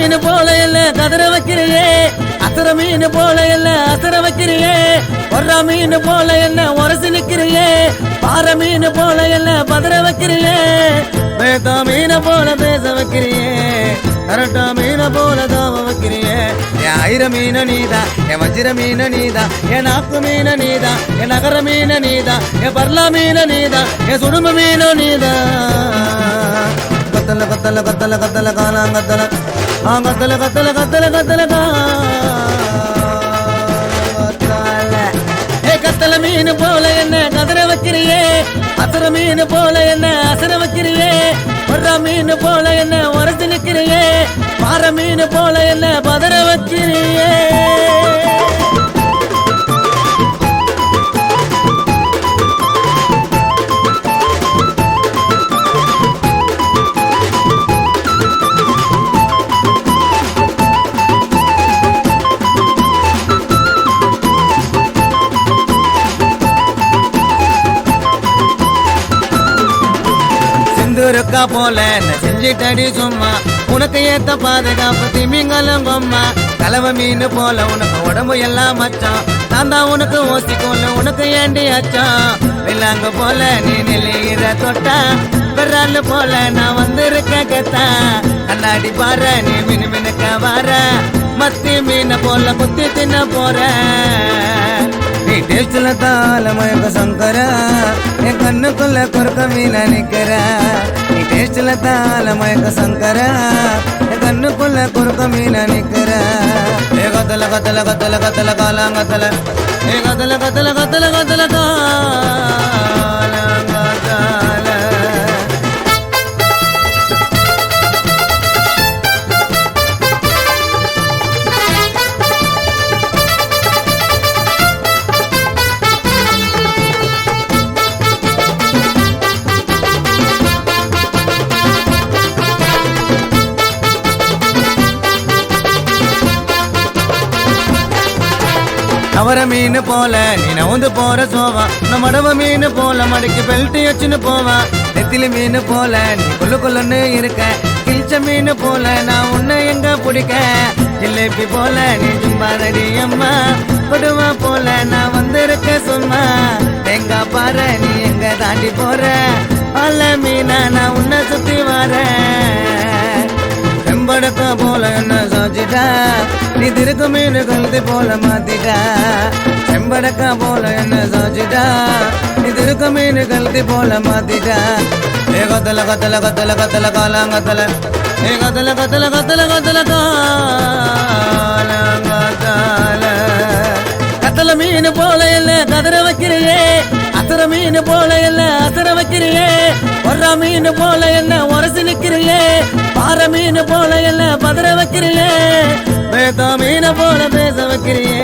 மீன் போல இல்ல கதிர வைக்கிறியே, அசர மீன் போல இல்ல அசர வைக்கிறியே, ஒர்ற மீன் போல என்ன உரசி நிக்கிறியே, பாறை மீன் போல இல்ல பதற வைக்கிறியே, வேட்டா மீன போல பேச வைக்கிறியே, கரட்டா மீன போல தாவ வைக்கிறியே. என் ஐர மீன நீதா, என் வஜ்ர மீன நீதா, என் நாக்கு மீன நீதா, என் நகர மீன நீதா, என் பர்லா மீன நீதா, என் சுடும மீன நீதா. கத்தல கத்தல கத்தல கத்தல காலாங்கத்தல கத்தல கத்தல கத்தல கத்தல கத்தல மீன் போல என்ன கதற வைக்கிறியே, அசர மீன் போல என்ன அசர வைக்கிறியே, ஒர்ற மீன் போல என்ன உரத்து நிக்கிறியே, பாறை மீன் போல என்ன பதற வைக்கிறியே. இருக்கா போல செஞ்சிட்டடி சும்மா, உனக்கு ஏத்த பாதுகாப்பு திமிங்கலம் பொம்மா, கலவ மீன் போல உனக்கு உடம்பு எல்லாம் மச்சான், நான் தான் உனக்கு ஓசிக்கோல உனக்கு ஏண்டி அச்சான், வில்லாங்க போல நீ நெல்லிற தொட்டா, பெறாலு போல நான் வந்திருக்க கத்தா, கண்ணாடி பாரு நீ மினு மினுக்க வார, மத்தி மீன போல குத்தி தின்ன போற, நீ டேஸ்ட்ல தால மயக்க சங்கர, என் கண்ணுக்குள்ள குறுக்க மீன நிக்கிற, நீ டேஸ்ட்ல தால மயக்க சங்கர, என் கண்ணுக்குள்ள குறுக்க மீன நிக்கிற. ஏ கத்தல கத்தல கத்தல கத்தல காலாங்கத்தல, ஏ கத்தல கத்தல கத்தல கத்தல காலாங்கத்தல. அவர மீன் போல நீ நவுந்து போற சோவா, மடவ மீன் போல மடக்கி பெல்ட்டி வச்சுன்னு போவா, நெத்திலி மீன் போல நீ கொல்லு கொல்லுன்னு இருக்க, கிழிச்ச மீன் போல நான் உன்னை எங்க பிடிக்க, ஜிலேபி போல நீ சும்பாதடி அம்மா, கொடுவா போல நான் வந்திருக்க சும்மா, எங்க பாரு நீ எங்க தாண்டி போற, அல்ல மீனா நான் உன்னை சுத்தி வர, செம்படக்க போல என்ன சாச்சிட்டா, நீ திருக்கு மீன் கழுதி போல மாத்திட்டா, செம்படக்க போல என்ன சாச்சிட்டா, நீ திருக்கு மீன் கழுதி போல மாத்திட்டா. ஏ கத்தல கத்தல கத்தல கத்தல காலாங்கத்தல, ஏ கத்தல கத்தல கத்தல கத்தல காலாங்கத்தல. கத்தல மீன் போல இல்ல கதற வைக்கிறியே, அசர மீன் போல இல்ல அசர வைக்கிறியே, ஒர்ற மீன் போல என்ன உரசி நிக்கிறியே, பாறை மீன் போல இல்ல பதற வைக்கிறியே, வேட்டா மீன போல பேச வைக்கிறியே,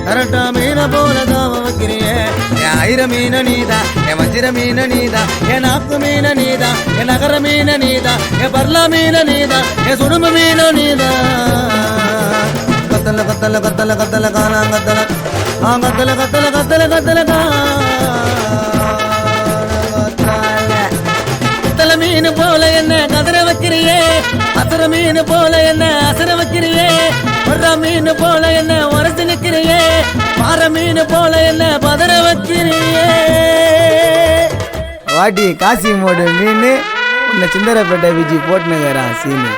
கரட்டா மீன போல தாவ வைக்கிறியே. என் ஐர மீன நீதா, என் வஜ்ர மீன நீதா, என் நாக்கு மீன நீதா, என் நகர மீன நீதா, என் பர்லா மீன நீதா, என் சுடும மீன நீதா. கத்தல கத்தல கத்தல கத்தல காலாங்கத்தல கத்தல கத்தல கத்தல கத்தல கத்தல மீன் போல என்ன கதற வைக்கிறியே, அசர மீன் போல என்ன அசர வைக்கிறியே, ஒர்ற மீன் போல என்ன உரசி நிக்கிறியே, பாறை மீன் போல என்ன பதற வைக்கிறியே. வாட்டி காசி மோடு மீன் உன்னை சிந்தரப்பேட்டை விஜி போட்டுனுங்கிறான் சீனு.